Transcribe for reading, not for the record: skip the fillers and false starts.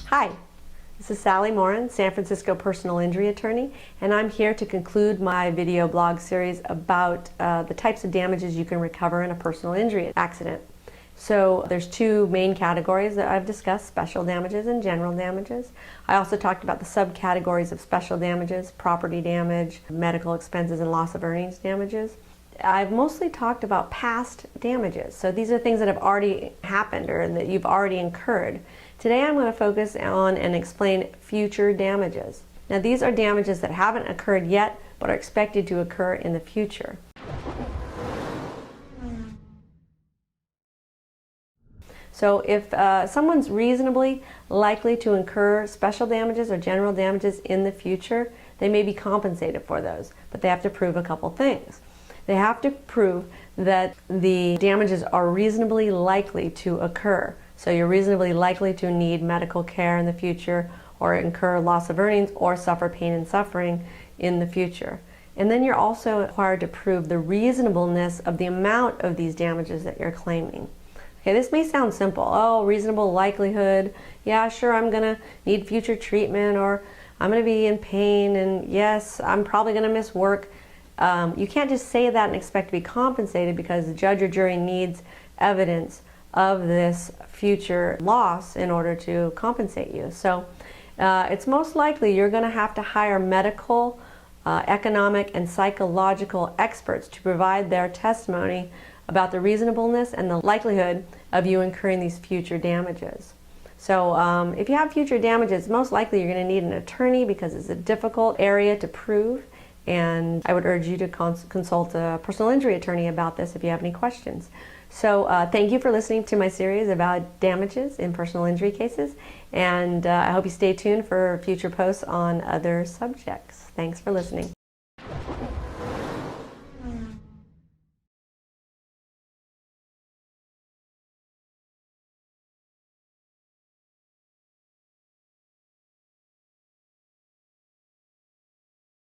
Hi, this is Sally Morin, San Francisco personal injury attorney, and I'm here to conclude my video blog series about the types of damages you can recover in a personal injury accident. So there's two main categories that I've discussed, special damages and general damages. I also talked about the subcategories of special damages, property damage, medical expenses, and loss of earnings damages. I've mostly talked about past damages. So these are things that have already happened or that you've already incurred. Today I'm going to focus on and explain future damages. Now these are damages that haven't occurred yet but are expected to occur in the future. So if someone's reasonably likely to incur special damages or general damages in the future, they may be compensated for those, but they have to prove a couple things. They have to prove that the damages are reasonably likely to occur. So you're reasonably likely to need medical care in the future, or incur loss of earnings, or suffer pain and suffering in the future. And then you're also required to prove the reasonableness of the amount of these damages that you're claiming. Okay, this may sound simple. Oh, reasonable likelihood. Yeah, sure, I'm going to need future treatment, or I'm going to be in pain, and yes, I'm probably going to miss work. You can't just say that and expect to be compensated, because the judge or jury needs evidence of this future loss in order to compensate you. So it's most likely you're going to have to hire medical, economic, and psychological experts to provide their testimony about the reasonableness and the likelihood of you incurring these future damages. So if you have future damages, most likely you're going to need an attorney, because it's a difficult area to prove, and I would urge you to consult a personal injury attorney about this if you have any questions. So thank you for listening to my series about damages in personal injury cases, and I hope you stay tuned for future posts on other subjects. Thanks for listening.